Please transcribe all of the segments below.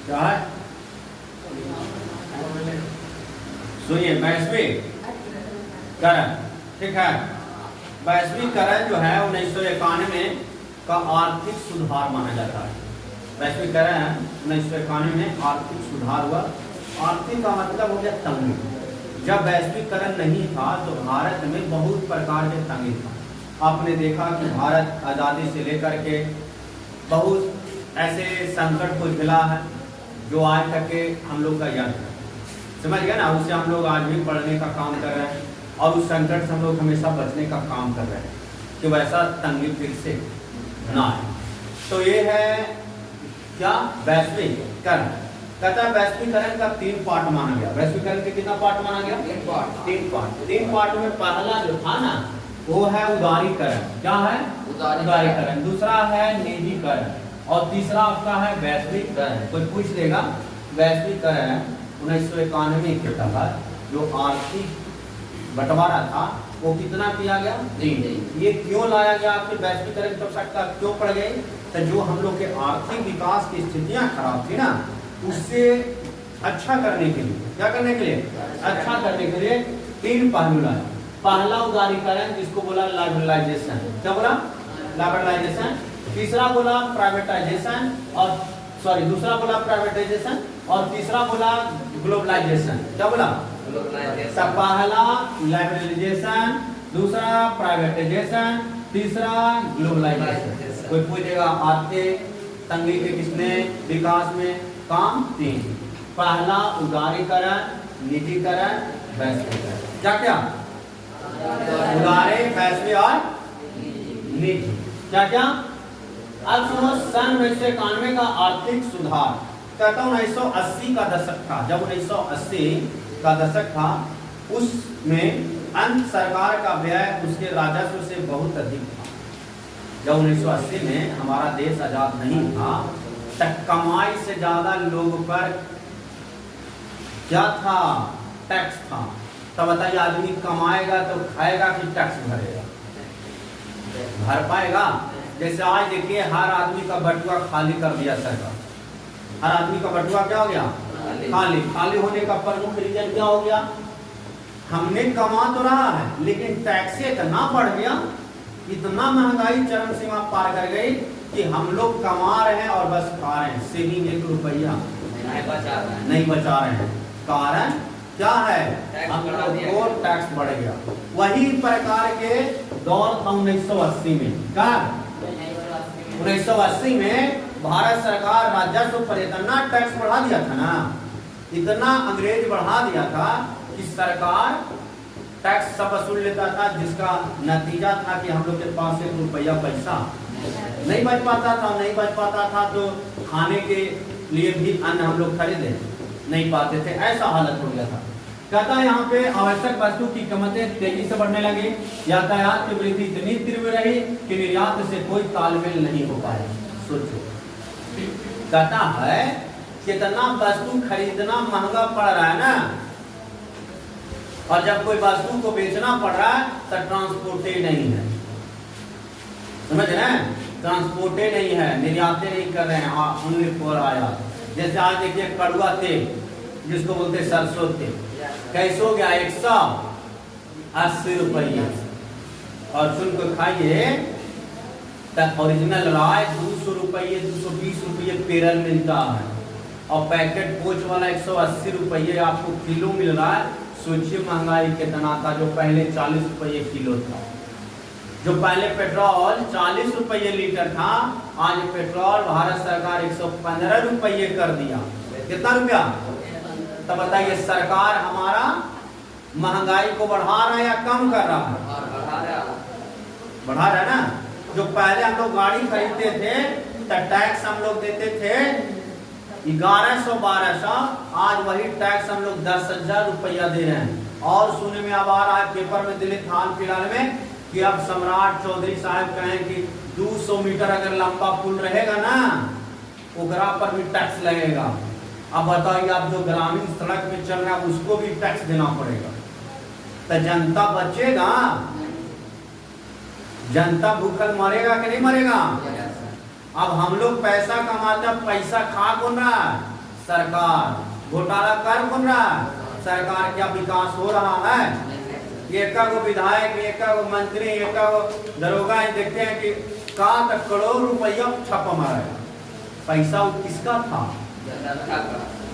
क्या है? सुनिए, वैश्वीकरण, ठीक है। वैश्वीकरण जो है 1991 का आर्थिक सुधार माना जाता है। वैश्वीकरण 1991 में आर्थिक सुधार हुआ। आर्थिक का मतलब हो गया तंगी। जब वैश्वीकरण नहीं था तो भारत में बहुत प्रकार के तंगी था। आपने देखा कि भारत आज़ादी से लेकर के बहुत ऐसे संकट को झेला है जो आज तक के हम लोग का याद है, समझ गया ना। उससे हम लोग आज भी पढ़ने का काम कर रहे हैं और उस संकट से हम लोग हमेशा बचने का काम कर रहे हैं कि वैसा तंगी फिर से ना आए। तो ये है क्या? वैश्वीकरण। कहता है वैश्वीकरण का 3 पार्ट माना गया। वैश्वीकरण के कितना पार्ट माना गया? 3 पार्ट में पहला जो था ना वो है उदारीकरण। क्या है? उदारीकरण। दूसरा है निजीकरण और तीसरा आपका है वैश्वीकरण। कोई पूछ लेगा वैश्वीकरण 1991 के तहत जो आर्थिक बंटवारा था वो कितना किया गया? 3। ये क्यों लाया गया? आपके वैश्वीकरण की आवश्यकता क्यों पड़ गई? तो जो हम लोग के आर्थिक विकास की स्थितियां खराब थी ना, उससे अच्छा करने के लिए, क्या करने के लिए? अच्छा करने के लिए 3 पहलू लाया। पहला उदारीकरण, जिसको बोला लिबरलाइजेशन। क्या बोला? लिबरलाइजेशन। तीसरा बोला प्राइवेटाइजेशन और दूसरा बोला प्राइवेटाइजेशन और तीसरा बोला ग्लोबलाइजेशन। क्या बोला? ग्लोबलाइजेशन। पहला लिबरलाइजेशन, दूसरा प्राइवेटाइजेशन, तीसरा ग्लोबलाइजेशन। कोई पूछेगा आर्थिक तंगी के किसने विकास में काम? 3। पहला उदारीकरण, निजीकरण, वैश्वीकरण। क्या? उदारे, वैश्वी और निजी। क्या? अब सुनो, सन 1991 का आर्थिक सुधार। कहता हूँ 1980 का दशक था। जब 1980 का दशक था उसमें अंत सरकार का व्यय उसके राजस्व से बहुत अधिक था। जब 1980 में हमारा देश आजाद नहीं था तब कमाई से ज्यादा लोगों पर क्या था? टैक्स था। तब बताइए, आदमी कमाएगा तो खाएगा कि टैक्स भरेगा? भर पाएगा? जैसे आज देखिए हर आदमी का बटुआ खाली कर दिया सरकार। हर आदमी का बटुआ क्या हो गया? खाली होने का प्रमुख रीजन क्या हो गया? हमने कमा तो रहा है लेकिन टैक्स इतना बढ़ गया, इतना महंगाई चरम सीमा पार कर गई कि हम लोग कमा रहे हैं और बस खा रहे हैं। सेविंग 1 रुपया नहीं बचा रहे हैं। कारण क्या है? हम लोग को टैक्स बढ़ गया। वही प्रकार के दौर था 1980 में। क्या? 1980 में भारत सरकार राजस्व पर इतना टैक्स बढ़ा दिया था ना, इतना अंग्रेज बढ़ा दिया था कि सरकार टैक्स सब वसूल लेता था, जिसका नतीजा था कि हम लोग के पास 1 रुपया पैसा नहीं बच पाता था तो खाने के लिए भी अन्न हम लोग खरीदे नहीं पाते थे। ऐसा हालत हो गया था। कहता है यहाँ पे आवश्यक वस्तु की कीमतें तेजी से बढ़ने लगी। यातायात की वृद्धि इतनी तीव्र रही कि निर्यात से कोई तालमेल नहीं हो पाया। सोचो, कहता है कितना वस्तु खरीदना महंगा पड़ रहा है ना, और जब कोई वस्तु को बेचना पड़ रहा है तो ट्रांसपोर्टे नहीं है। समझ रहे हैं? ट्रांसपोर्टे नहीं है, निर्यातें नहीं कर रहे हैं। ओनली फॉर आयात। जैसे आज देखिए कड़ुआ तेल जिसको बोलते सरसों तेल कैसे हो गया? 180 रुपये। और सुन को खाइए तब ओरिजिनल राय 200 रुपये 220 रुपये पेरल मिलता है और पैकेट पोच वाला 180 रुपये आपको किलो मिल रहा है। सोचिए महंगाई कितना था। जो पहले 40 रुपये किलो था, जो पहले पेट्रोल 40 रुपये लीटर था, आज पेट्रोल भारत सरकार 115 रुपये कर दिया। कितना रुपया? तब बताइए सरकार हमारा महंगाई को बढ़ा रहा है या कम कर रहा है? बढ़ा रहा है ना। जो पहले हम लोग गाड़ी खरीदते थे तो टैक्स हम लोग देते थे 1100-1200, आज वही टैक्स हम लोग 10,000 रुपया दे रहे हैं। और सुनने में अब आ रहा है, पेपर में दिल्ली हाल फिलहाल में, कि अब सम्राट चौधरी साहब कहें कि 200 मीटर अगर लंबा पुल रहेगा ना ओकरा पर भी टैक्स लगेगा। अब बताइए, आप जो ग्रामीण सड़क पे चल रहा है उसको भी टैक्स देना पड़ेगा। तो जनता बचेगा? जनता भूखल मरेगा कि नहीं मरेगा? अब हम लोग पैसा कमाते, पैसा खा कौन रहा है? सरकार। घोटाला कर कौन रहा है? सरकार। क्या विकास हो रहा है? एक को विधायक, एक को मंत्री, एक को दरोगा देखते हैं कि कहाँ तक करोड़ रुपया छापा मारा है। पैसा वो किसका था?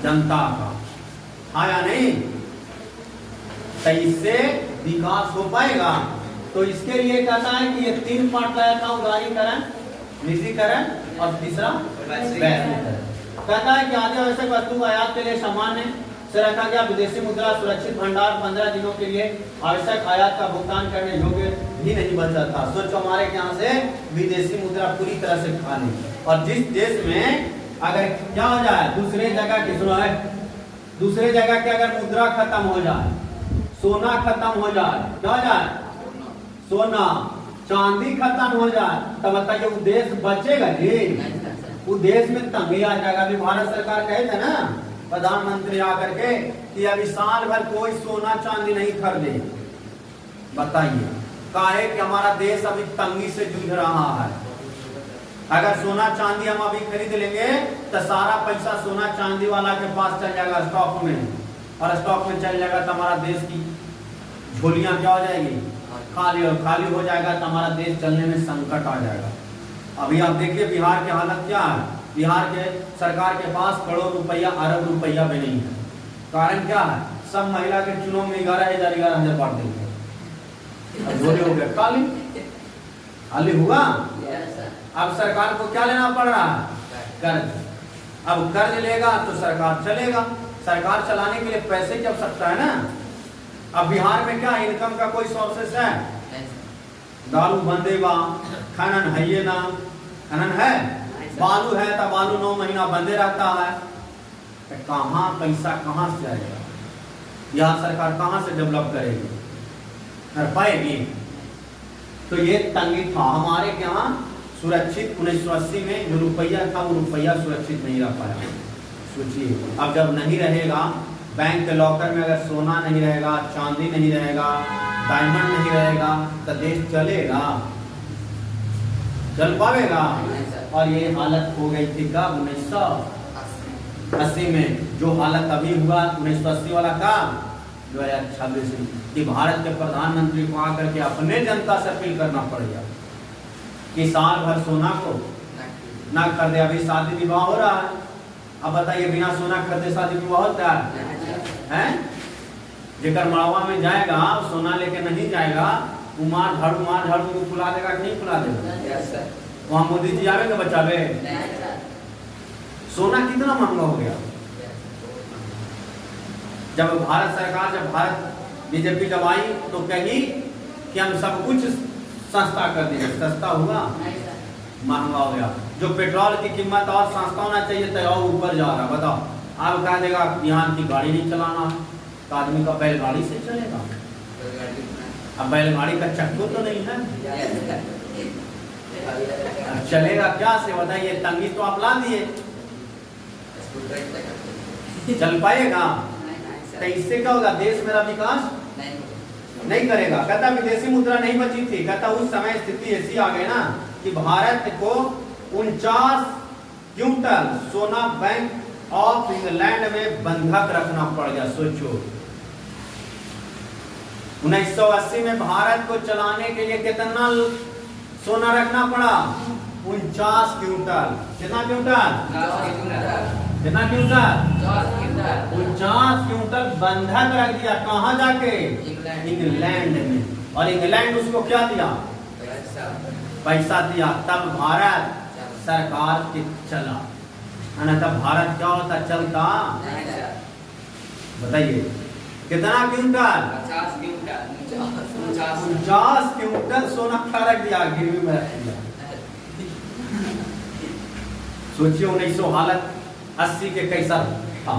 जनता का। हाँ या नहीं? तो इससे विकास हो पाएगा। तो इसके लिए कहता है कि ये 3 पार्ट लाया था, उदारीकरण, निजीकरण और तीसरा वैश्वीकरण। कहता है कि आधे आवश्यक वस्तु का आयात के लिए सामान्य से रखा गया विदेशी मुद्रा सुरक्षित भंडार 15 दिनों के लिए आवश्यक आयात का भुगतान करने योग्य भी नहीं बचा था। सोचो हमारे यहाँ से विदेशी मुद्रा पूरी तरह से खाली, और जिस देश में अगर क्या हो जाए, दूसरे जगह की सुनो है, दूसरे जगह के अगर मुद्रा खत्म हो जाए, सोना खत्म हो जाए, क्या हो जाए? सोना चांदी खत्म हो जाए, तब बताइए वो देश बचेगा जी? वो देश में तंगी आ जाएगा। अभी भारत सरकार कहे थे ना प्रधानमंत्री आकर के कि अभी साल भर कोई सोना चांदी नहीं खरीदे। बताइए काहे कि हमारा देश अभी तंगी से जूझ रहा है। अगर सोना चांदी हम अभी खरीद लेंगे तो सारा पैसा सोना चांदी वाला के पास चल जाएगा स्टॉक में, और स्टॉक में चल जाएगा तो हमारा देश की झोलियां क्या हो जाएगी? खाली, और खाली हो जाएगा तो हमारा देश चलने में संकट आ जाएगा। अभी आप देखिए बिहार की हालत क्या है। बिहार के सरकार के पास करोड़ रुपया, अरब रुपया भी नहीं है। कारण क्या है? सब महिला के चुनाव में 11,000 बांट देंगे। झोले हो गए खाली, खाली हुआ। अब सरकार को क्या लेना पड़ रहा है? कर्ज। अब कर्ज लेगा तो सरकार चलेगा। सरकार चलाने के लिए पैसे की आवश्यकता है ना। अब बिहार में क्या इनकम का कोई सोर्सेस है? दारू बंदे बा, खनन है ये ना, खनन है, बालू है तो बालू 9 महीना बंदे रहता है। तो कहाँ पैसा कहाँ से आएगा? यहाँ सरकार कहाँ से डेवलप करेगी? कर पाएगी? तो ये तंगी था हमारे यहाँ सुरक्षित। 1980 में जो रुपया था वो रुपया सुरक्षित नहीं रह पाया। सोचिए अब जब नहीं रहेगा, बैंक के लॉकर में अगर सोना नहीं रहेगा, चांदी नहीं रहेगा, डायमंड नहीं रहेगा, तो देश चलेगा? चल पाएगा? और ये हालत हो गई थी कब? 1980 में। जो हालत अभी हुआ 1980 वाला का 2026 में, कि भारत के प्रधानमंत्री को आकर के अपने जनता से अपील करना पड़ेगा कि साल भर सोना को ना खरीदे। अभी शादी विवाह हो रहा है, अब बताइए बिना सोना खरीदे शादी विवाह होता है? जेकर मड़वा में जाएगा सोना लेके नहीं जाएगा, वो मार झाड़ू को फुला देगा कि नहीं फुला देगा? वहाँ मोदी जी आवेंगे बचावे? सोना कितना महंगा हो गया। जब भारत सरकार, जब भारत बीजेपी जब आई तो कही कि हम सब कुछ सस्ता कर देंगे। सस्ता हुआ? महंगा हो गया। जो पेट्रोल की कीमत और सस्ता होना चाहिए तो और ऊपर जा रहा। बताओ आप कह देगा बिहार की गाड़ी नहीं चलाना तो आदमी का बैलगाड़ी से चलेगा? अब बैलगाड़ी का चक्कर तो नहीं है, अब चलेगा क्या से? बताइए तंगी तो आप ला दिए, चल पाएगा? तो इससे क्या होगा? देश मेरा विकास नहीं करेगा। कहता विदेशी मुद्रा नहीं बची थी। कहता उस समय स्थिति ऐसी आ गई ना कि भारत को 49 क्विंटल सोना बैंक ऑफ इंग्लैंड में बंधक रखना पड़ गया। सोचो 1980 में भारत को चलाने के लिए कितना सोना रखना पड़ा? 49 क्विंटल। कितना क्विंटल? कितना क्विंटल? 49 क्विंटल बंधक रख दिया। कहाँ जाके? इंग्लैंड में। और इंग्लैंड उसको क्या दिया? पैसा दिया। तब भारत सरकार के चला, है तब भारत क्या होता? चलता? बताइए कितना क्विंटल? 50 क्विंटल सोना रख दिया, गिरवी में रख दिया। सोचिए 1900 हालत 80 के कैसा था।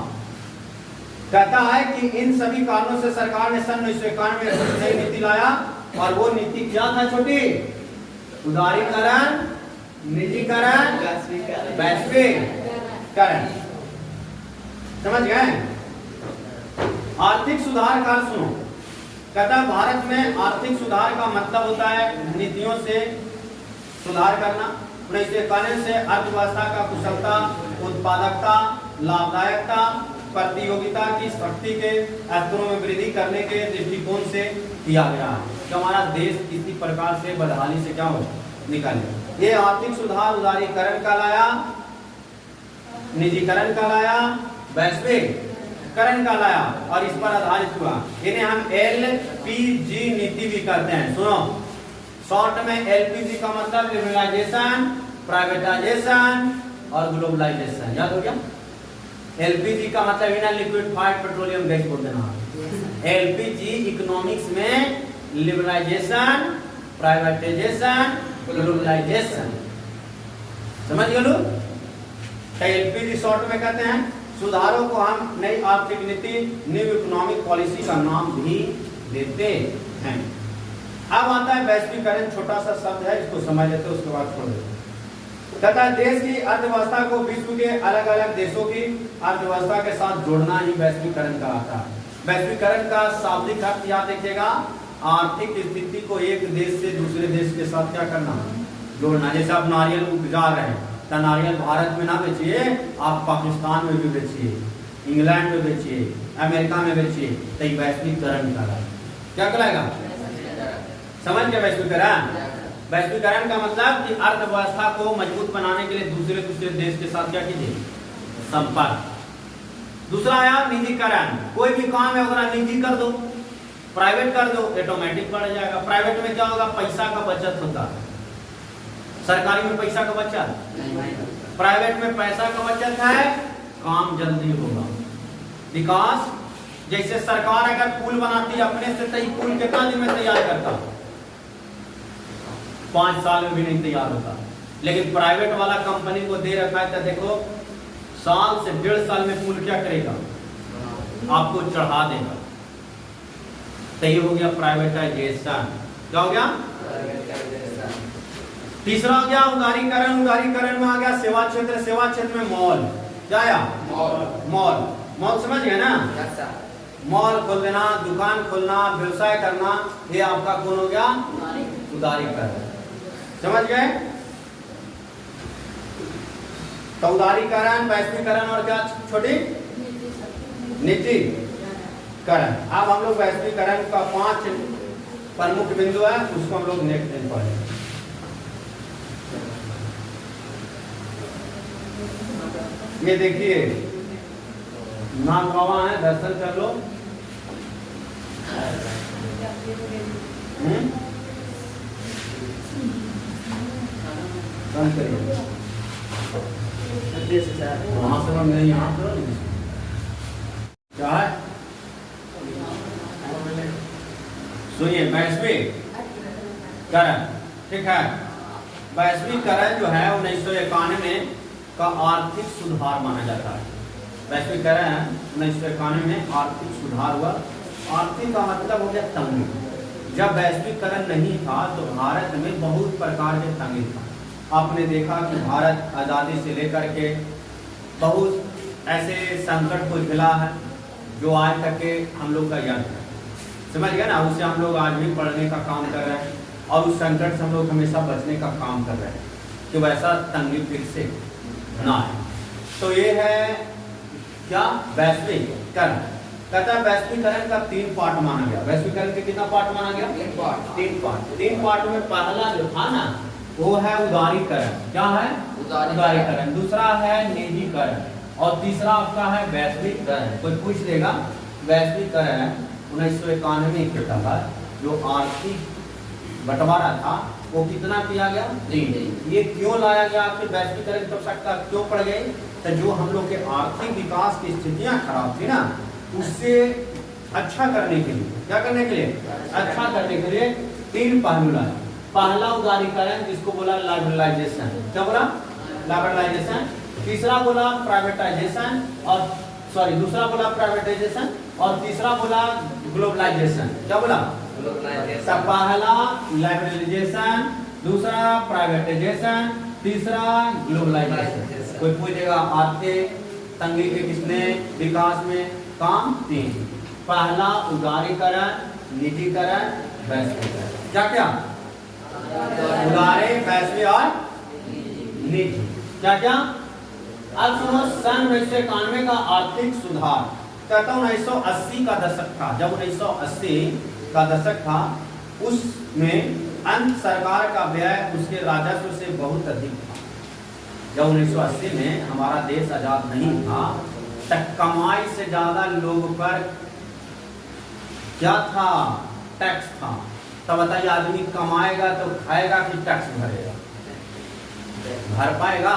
कहता है कि इन सभी कारणों से सरकार ने सन 1991 में नई नीति लाया, और वो नीति क्या था? छोटी उदारीकरण, निजीकरण, वैश्वीकरण। समझ गए? आर्थिक सुधार का सुनो। कहता भारत में आर्थिक सुधार का मतलब होता है नीतियों से सुधार करना। 1991 से अर्थव्यवस्था का कुशलता, उत्पादकता, लाभदायकता, प्रतियोगिता की शक्ति के स्तरों में वृद्धि करने के दृष्टिकोण से किया गया है कि हमारा देश किसी प्रकार से बदहाली से क्या हो निकाले। ये आर्थिक सुधार उदारीकरण कहलाया, निजीकरण कहलाया, वैश्वीकरण कहलाया और इस पर आधारित हुआ। इन्हें हम LPG नीति भी कहते हैं। सुनो, शॉर्ट में LPG का मतलब लिबरलाइजेशन, प्राइवेटाइजेशन और ग्लोबलाइजेशन। याद हो गया? LPG का मतलब है ना लिक्विफाइड पेट्रोलियम गैस बोल देना। LPG इकोनॉमिक्स में लिबरलाइजेशन, प्राइवेटाइजेशन, ग्लोबलाइजेशन। समझ गए लोग? LPG शॉर्ट में कहते हैं। सुधारों को हम नई आर्थिक नीति, न्यू इकोनॉमिक पॉलिसी का नाम भी देते हैं। अब आता है वैश्वीकरण, छोटा सा शब्द है, इसको समझ लेते हैं, उसके बाद छोड़ देते हैं। तथा देश की अर्थव्यवस्था को विश्व के अलग अलग देशों की अर्थव्यवस्था के साथ जोड़ना ही वैश्वीकरण कहलाता है। वैश्वीकरण का शाब्दिक अर्थ याद रखिएगा, आर्थिक स्थिति को एक देश से दूसरे देश के साथ क्या करना, जोड़ना। जैसे आप नारियल उपजा रहे हैं तो नारियल भारत में ना बेचिए, आप पाकिस्तान में भी बेचिए, इंग्लैंड में बेचिए, अमेरिका में बेचिए, तो ये वैश्वीकरण कहलाएगा। क्या कहलाएगा? समझ गए वैश्वीकरण? वैश्वीकरण का मतलब कि अर्थव्यवस्था को मजबूत बनाने के लिए दूसरे देश के साथ क्या कीजिए, संपर्क। दूसरा आया निजीकरण। कोई भी काम है अगर निजी कर दो, प्राइवेट कर दो, ऑटोमेटिक बढ़ जाएगा। प्राइवेट में क्या होगा, पैसा का बचत होता है। सरकारी में पैसा का बचत, प्राइवेट में पैसा का बचत है, काम जल्दी होगा, विकास। जैसे सरकार अगर पुल बनाती है अपने से, तो पुल कितना दिन में तैयार करता, 5 साल में भी नहीं तैयार होता। लेकिन प्राइवेट वाला कंपनी को दे रखा है तो देखो साल से 1.5 साल में पुल क्या करेगा, आपको चढ़ा देगा। तो ये हो गया प्राइवेटाइजेशन। क्या हो गया? तीसरा हो गया उदारीकरण। उदारीकरण में आ गया सेवा क्षेत्र। सेवा क्षेत्र में मॉल। क्या आया? मॉल। मॉल समझ गए ना? मॉल खोल देना, दुकान खोलना, व्यवसाय करना, ये आपका कौन हो गया? उदारीकरण। समझ गए? तो उदारीकरण, वैश्वीकरण और क्या छोटी निजीकरण। अब हम लोग वैश्वीकरण का 5 प्रमुख बिंदु है, उसको हम लोग नेक्स्ट दिन पढ़ेंगे। ये देखिए नाग बाबा है, दर्शन कर लो। यहाँ क्या है? सुनिए, वैश्वीकरण, ठीक है। वैश्वीकरण जो है 1991 का आर्थिक सुधार माना जाता है। वैश्वीकरण 1991 में आर्थिक सुधार हुआ। आर्थिक का मतलब हो गया तंगी। जब वैश्वीकरण नहीं था तो भारत में बहुत प्रकार के तंगी था। आपने देखा कि भारत आज़ादी से लेकर के बहुत ऐसे संकट को झेला है जो आज तक के हम लोग का याद है। समझ गए ना? उससे हम लोग आज भी पढ़ने का काम कर रहे हैं और उस संकट से हम लोग हमेशा बचने का काम कर रहे हैं कि वैसा तंगी फिर से ना है। तो ये है क्या? वैश्वीकरण। कहता है वैश्वीकरण का 3 पार्ट माना गया। वैश्वीकरण के कितना पार्ट माना गया? 3 पार्ट। 3 पार्ट में पहला जो था ना वो है उदारीकरण। क्या है? उदारीकरण। दूसरा है निजीकरण और तीसरा आपका है वैश्वीकरण। कोई पूछ लेगा वैश्वीकरण 1991 के तहत जो आर्थिक बंटवारा था वो कितना किया गया? 3। ये क्यों लाया गया? आखिर वैश्वीकरण की आवश्यकता क्यों पड़ गई? तो जो हम लोग के आर्थिक विकास की स्थितियां खराब थी ना, उससे अच्छा करने के लिए, क्या करने के लिए? अच्छा करने के लिए 3 पहलू लाए। पहला उदारीकरण, जिसको बोला लिबरलाइजेशन। क्या बोला? लिबरलाइजेशन। तीसरा बोला प्राइवेटाइजेशन और दूसरा बोला प्राइवेटाइजेशन और तीसरा बोला ग्लोबलाइजेशन। क्या बोला? ग्लोबलाइजेशन। पहला लिबरलाइजेशन, दूसरा प्राइवेटाइजेशन, तीसरा ग्लोबलाइजेशन। कोई पूछेगा आर्थिक तंगी के किसने विकास में काम? 3। पहला उदारीकरण, निजीकरण, वैश्वीकरण। क्या क्या? उदारे, वैश्वी और निजी। क्या क्या? अब सुनो, सन 1991 का आर्थिक सुधार, कहता हूँ 1980 का दशक था, जब 1980 का दशक था उसमें अंत सरकार का व्यय उसके राजस्व से बहुत अधिक था। जब 1980 में हमारा देश आजाद नहीं था तब कमाई से ज्यादा लोग पर क्या था? टैक्स था। तब बताइए, आदमी कमाएगा तो खाएगा कि टैक्स भरेगा? भर पाएगा?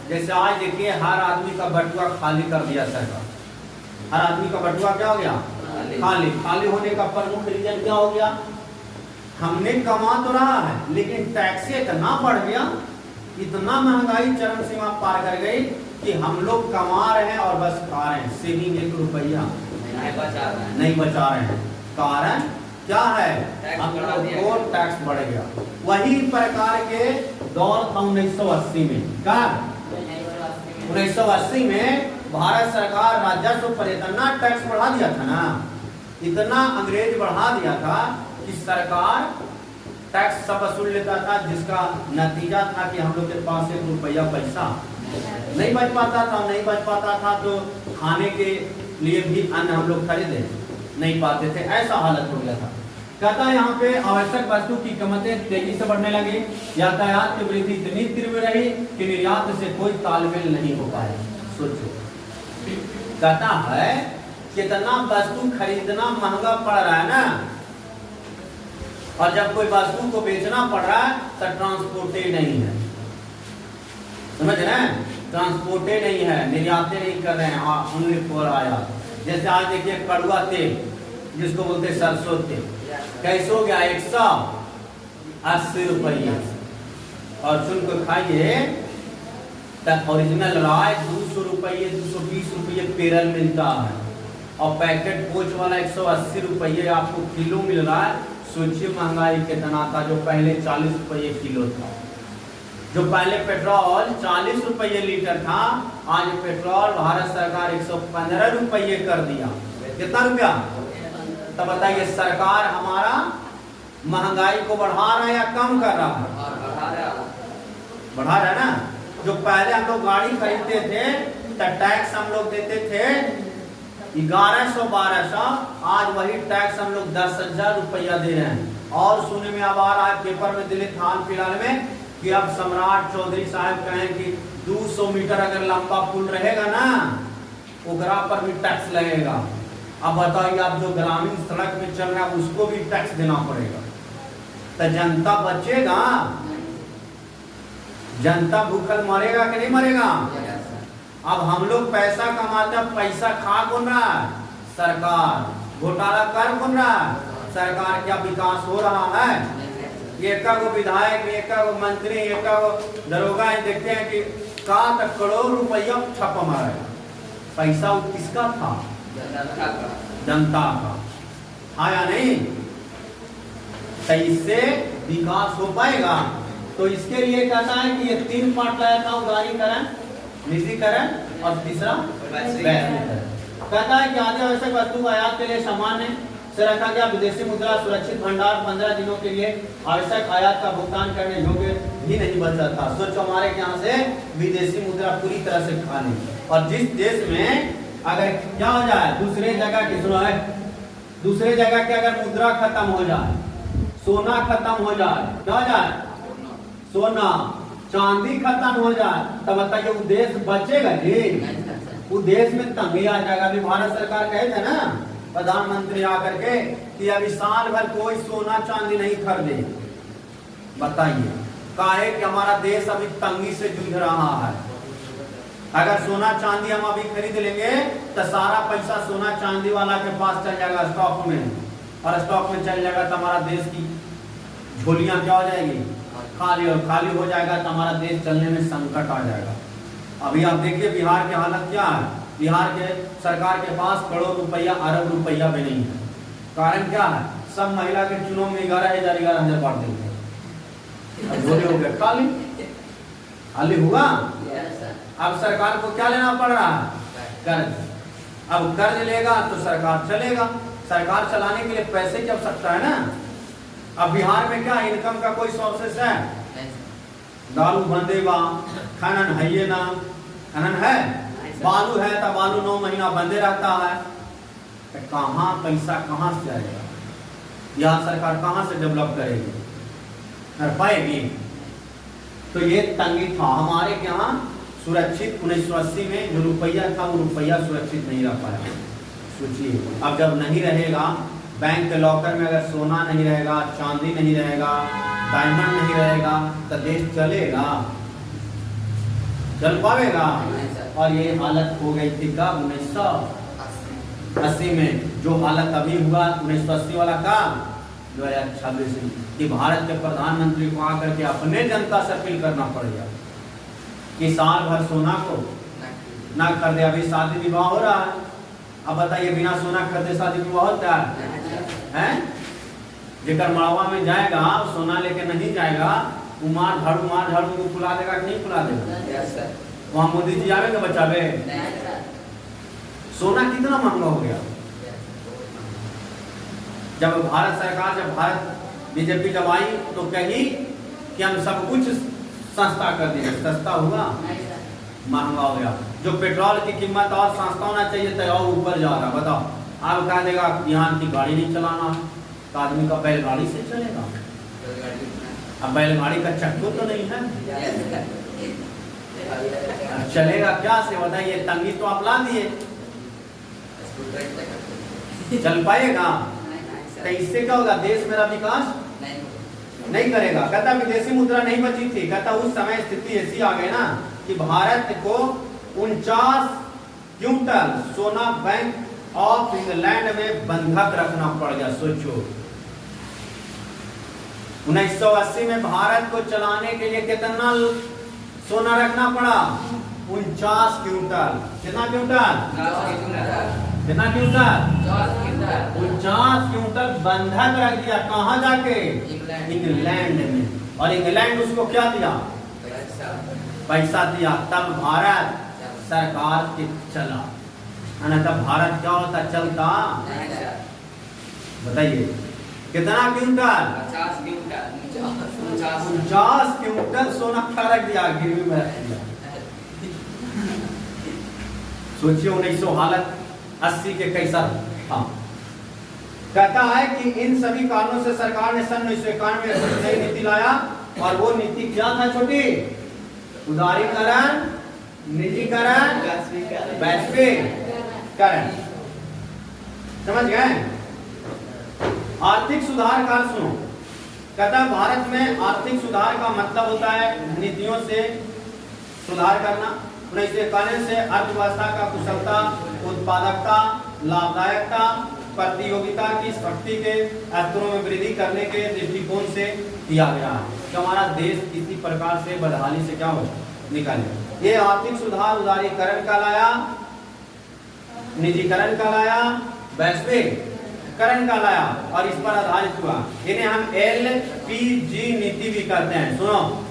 जैसे आज देखिए हर आदमी का बटुआ खाली कर दिया सरकार। हर आदमी का बटुआ क्या हो गया? खाली। खाली होने का प्रमुख रीजन क्या हो गया? हमने कमा तो रहा है लेकिन टैक्स इतना बढ़ गया, इतना महंगाई चरम सीमा पार कर गई कि हम लोग कमा रहे हैं और बस खा रहे हैं, सेविंग 1 रुपया नहीं बचा रहे हैं। कारण क्या है? हम लोग को टैक्स बढ़ गया। वही प्रकार के दौर था 1980 में। क्या 1980 में भारत सरकार राजस्व पर इतना टैक्स बढ़ा दिया था ना, इतना अंग्रेज बढ़ा दिया था कि सरकार टैक्स सब वसूल लेता था, जिसका नतीजा था कि हम लोग के पास 1 रुपया पैसा नहीं बच पाता था। नहीं बच पाता था तो खाने के लिए भी अन्न हम लोग खरीदे नहीं पाते थे, ऐसा हालत हो गया था। कहता है यहाँ पे आवश्यक वस्तु की कीमतें तेजी से बढ़ने लगी, यातायात की वृद्धि इतनी तीव्र रही कि निर्यात से कोई तालमेल नहीं हो पाया। सोचो, कहता है कितना वस्तु खरीदना महंगा पड़ रहा है ना, और जब कोई वस्तु को बेचना पड़ रहा है तो ट्रांसपोर्टे नहीं है। समझ रहे हैं? ट्रांसपोर्टे नहीं है, निर्यातें नहीं कर रहे हैं, ओनली फॉर आयात। जैसे आज देखिए कड़वा तेल जिसको बोलते हैं सरसों तेल, कैसे हो गया? 180 रुपये। और सुन को खाइए तब ओरिजिनल राय 200 रुपये 220 रुपये पेरल मिलता है, और पैकेट कोच वाला 180 रुपये आपको किलो मिल रहा है। सोचिए महंगाई कितना था। जो पहले 40 रुपये किलो था, जो पहले पेट्रोल 40 रुपये लीटर था, आज पेट्रोल भारत सरकार 115 रुपये कर दिया। कितना रुपया? तब बताइए, सरकार हमारा महंगाई को बढ़ा रहा है या कम कर रहा है? बढ़ा रहा है ना। जो पहले हम लोग गाड़ी खरीदते थे तो टैक्स हम लोग देते थे 1100-1200, आज वही टैक्स हम लोग 10,000 रुपया दे रहे हैं। और सुनने में अब आ रहा है पेपर में दिल्ली हाल फिलहाल में कि अब सम्राट चौधरी साहब कहें कि 200 मीटर अगर लंबा पुल रहेगा ना, ओकरा पर भी टैक्स लगेगा। अब बताइए, आप जो ग्रामीण सड़क में चल रहा है उसको भी टैक्स देना पड़ेगा, तो जनता बचेगा? जनता भूखल मरेगा कि नहीं मरेगा? अब हम लोग पैसा कमाते हैं, पैसा खा कौन रहा है? सरकार। घोटाला कर कौन रहा है? सरकार। क्या विकास हो रहा है? एका को विधायक, एका को मंत्री, एका को दरोगा देखते हैं कि का तक करोड़ रुपया छापा मारा है। पैसा किसका था? जनता का। हाँ या नहीं? तो इससे विकास हो पाएगा। तो इसके लिए कहता है कि ये 3 पार्ट लाया था, उदारीकरण, निजीकरण और तीसरा वैश्वीकरण। कहता है कि आधे आवश्यक वस्तु आयात के लिए सामान्य से रखा गया विदेशी मुद्रा सुरक्षित भंडार 15 दिनों के लिए आवश्यक आयात का भुगतान करने योग्य भी नहीं बचा था। सोचो, हमारे यहाँ से विदेशी मुद्रा पूरी तरह से खाली, और जिस देश में अगर क्या हो जाए, दूसरे जगह की सुनो है, दूसरे जगह के अगर मुद्रा खत्म हो जाए, सोना खत्म हो जाए, क्या हो जाए? सोना चांदी खत्म हो जाए, तब बताइए वो देश बचेगा जी? वो देश में तंगी आ जाएगा। अभी भारत सरकार कहे थे ना प्रधानमंत्री आकर के कि अभी साल भर कोई सोना चांदी नहीं खरीदे। बताइए, काहे कि हमारा देश अभी तंगी से जूझ रहा है। अगर सोना चांदी हम अभी खरीद लेंगे तो सारा पैसा सोना चांदी वाला के पास चल जाएगा स्टॉक में, और स्टॉक में चल जाएगा तो हमारा देश की झोलियां क्या हो जाएगी? खाली। और खाली हो जाएगा तो हमारा देश चलने में संकट आ जाएगा। अभी आप देखिए बिहार की हालत क्या है। बिहार के सरकार के पास करोड़ रुपया, अरब रुपया भी नहीं है। कारण क्या है? सब महिला के चुनाव में 11,000 बांट देंगे, झोली हो गया खाली। खाली हुआ। अब सरकार को क्या लेना पड़ रहा है? कर्ज। अब कर्ज लेगा तो सरकार चलेगा। सरकार चलाने के लिए पैसे की आवश्यकता है ना। अब बिहार में क्या इनकम का कोई सोर्सेस है? दारू बंदे बा, खनन है ना, खनन है, बालू है तो बालू 9 महीना बंदे रहता है, तो कहाँ पैसा कहाँ से आएगा? यहाँ सरकार कहाँ से डेवलप करेगी? कर पाएगी? तो ये तंगी था हमारे यहाँ सुरक्षित 1980 में जो रुपया था वो रुपया सुरक्षित नहीं रह पाया। सोचिए अब जब नहीं रहेगा, बैंक के लॉकर में अगर सोना नहीं रहेगा, चांदी नहीं रहेगा, डायमंड नहीं रहेगा, तो देश चलेगा? चल पाएगा? और ये हालत हो गई थी कब? 1980 में। जो हालत अभी हुआ 1980 वाला का 2026 में, कि भारत के प्रधानमंत्री को आकर के अपने जनता से अपील करना पड़ेगा कि साल भर सोना को ना खरीदे। अभी शादी विवाह हो रहा है, अब बताइए बिना सोना खरीदे शादी विवाह होता है? जेकर मड़वा में जाएगा सोना लेके नहीं जाएगा, वो मार झाड़ू को फुला देगा कि नहीं फुला देगा? वहाँ मोदी जी आवेंगे बचावे? सोना कितना महंगा हो गया। जब भारत सरकार, जब भारत बीजेपी जब आई तो कही कि हम सब कुछ सस्ता कर देंगे, सस्ता हुआ? महंगा हो गया। जो पेट्रोल की कीमत और सस्ता होना चाहिए था और ऊपर जा रहा। बताओ, आप कह देगा यहाँ की गाड़ी नहीं चलाना तो आदमी का बैलगाड़ी से चलेगा। अब बैलगाड़ी का चक्कर तो नहीं है, चलेगा क्या से? बताइए, तंगी तो आप ला दिए, चल पाएगा? तो इससे क्या होगा? देश मेरा विकास नहीं करेगा। कहता विदेशी मुद्रा नहीं बची थी, कहता उस समय स्थिति ऐसी आ गई ना कि भारत को 49 क्विंटल सोना बैंक ऑफ इंग्लैंड में बंधक रखना पड़ गया। सोचो 1980 में भारत को चलाने के लिए कितना सोना रखना पड़ा? 49 क्विंटल। कितना क्विंटल? कितना क्विंटल? 49 क्विंटल बंधक रख दिया। कहाँ जाके? इंग्लैंड में। और इंग्लैंड उसको क्या दिया? पैसा दिया। तब भारत सरकार के चला, तब भारत क्या होता? चलता? बताइए कितना क्विंटल? 49 क्विंटल सोना रख दिया, गिरवी में रख दिया। सोचिए 1900 हालत 80 के कैसा था। कहता है कि इन सभी कारणों से सरकार ने सन 1991 में नई नीति लाया, और वो नीति क्या था? छोटी उदारीकरण, निजीकरण, वैश्वीकरण। समझ गए? आर्थिक सुधार का सुनो। कहता है भारत में आर्थिक सुधार का मतलब होता है नीतियों से सुधार करना। 1991 से अर्थव्यवस्था का कुशलता, उत्पादकता, लाभदायकता, प्रतियोगिता की शक्ति के स्तरों में वृद्धि करने के दृष्टिकोण से किया गया है कि हमारा देश किसी प्रकार से बदहाली से क्या हो निकाले। ये आर्थिक सुधार उदारीकरण का लाया, निजीकरण का लाया, वैश्वीकरण का लाया, और इस पर आधारित हुआ। इन्हें हम LPG नीति भी कहते हैं। सुनो,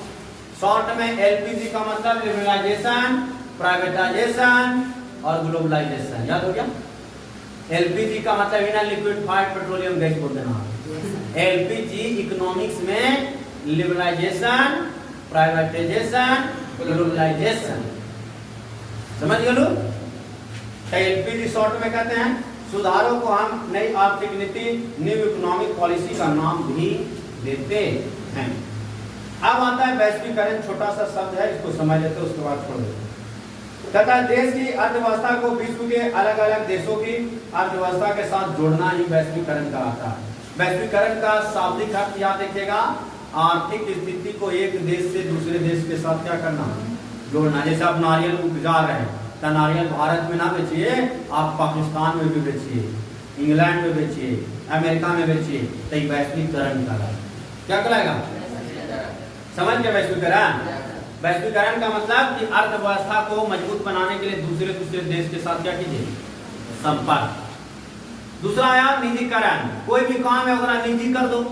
शॉर्ट में LPG का मतलब लिबरलाइजेशन, प्राइवेटाइजेशन और ग्लोबलाइजेशन। याद हो गया? LPG का मतलब है ना लिक्विफाइड पेट्रोलियम गैस बोल देना। LPG इकोनॉमिक्स में लिबरलाइजेशन, प्राइवेटाइजेशन, ग्लोबलाइजेशन। समझ गए लोग? LPG शॉर्ट में कहते हैं। सुधारों को हम नई आर्थिक नीति, न्यू इकोनॉमिक पॉलिसी का नाम भी देते हैं। अब आता है वैश्वीकरण। छोटा सा शब्द है, इसको समझ लेते उसके बाद छोड़ देते। कहता है देश की अर्थव्यवस्था को विश्व के अलग अलग देशों की अर्थव्यवस्था के साथ जोड़ना ही वैश्वीकरण कहलाता है। वैश्वीकरण का शाब्दिक अर्थ याद रखिएगा, आर्थिक स्थिति को एक देश से दूसरे देश के साथ क्या करना? जोड़ना। जैसे आप नारियल उपजा रहे हैं तो नारियल भारत में ना बेचिए, आप पाकिस्तान में भी बेचिए, इंग्लैंड में बेचिए, अमेरिका में बेचिए, तो ये वैश्वीकरण कहलाएगा। क्या कहलाएगा? समझ गए वैश्वीकरण? वैश्वीकरण का मतलब कि अर्थव्यवस्था को मजबूत बनाने के लिए दूसरे देश के साथ क्या कीजिए? संपर्क। दूसरा आया निजीकरण। कोई भी काम है अगर निजी कर दो,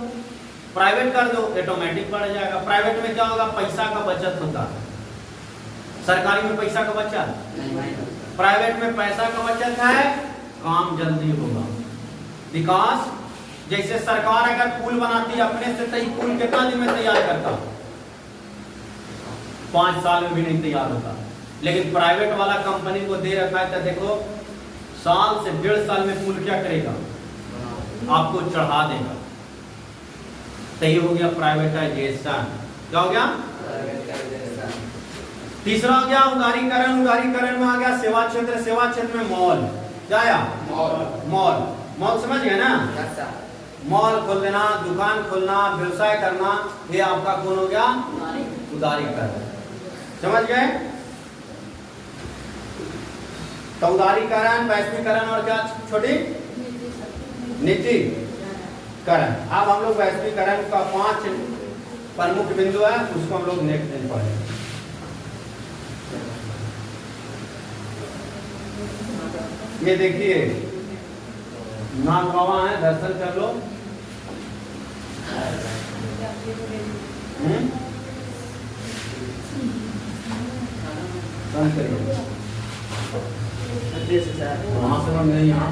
प्राइवेट कर दो, ऑटोमेटिक बढ़ जाएगा। प्राइवेट में क्या होगा? पैसा का बचत होता है। सरकारी में पैसा का बचत, प्राइवेट में पैसा का बचत है, काम जल्दी होगा। विकास, जैसे सरकार अगर पुल बनाती है अपने से, तो पुल कितना दिन में तैयार करता? 5 साल में भी नहीं तैयार होता। लेकिन प्राइवेट वाला कंपनी को दे रखा है तो देखो साल से 1.5 साल में पुल क्या करेगा, आपको चढ़ा देगा। तो ये हो गया प्राइवेटाइजेशन। क्या हो गया? तीसरा हो गया उदारीकरण। उदारीकरण में आ गया सेवा क्षेत्र। सेवा क्षेत्र में मॉल। क्या आया? मॉल। मॉल समझ गए ना? मॉल खोल देना, दुकान खोलना, व्यवसाय करना, ये आपका कौन हो गया? उदारीकरण। समझ गए? तो उदारीकरण, वैश्वीकरण और क्या छोटी? निजीकरण। अब हम लोग वैश्वीकरण का 5 प्रमुख बिंदु है, उसको हम लोग नेक्स्ट दिन पढ़ेंगे। ये देखिए नाग बाबा है, दर्शन कर लो। वहाँ से हम नहीं यहाँ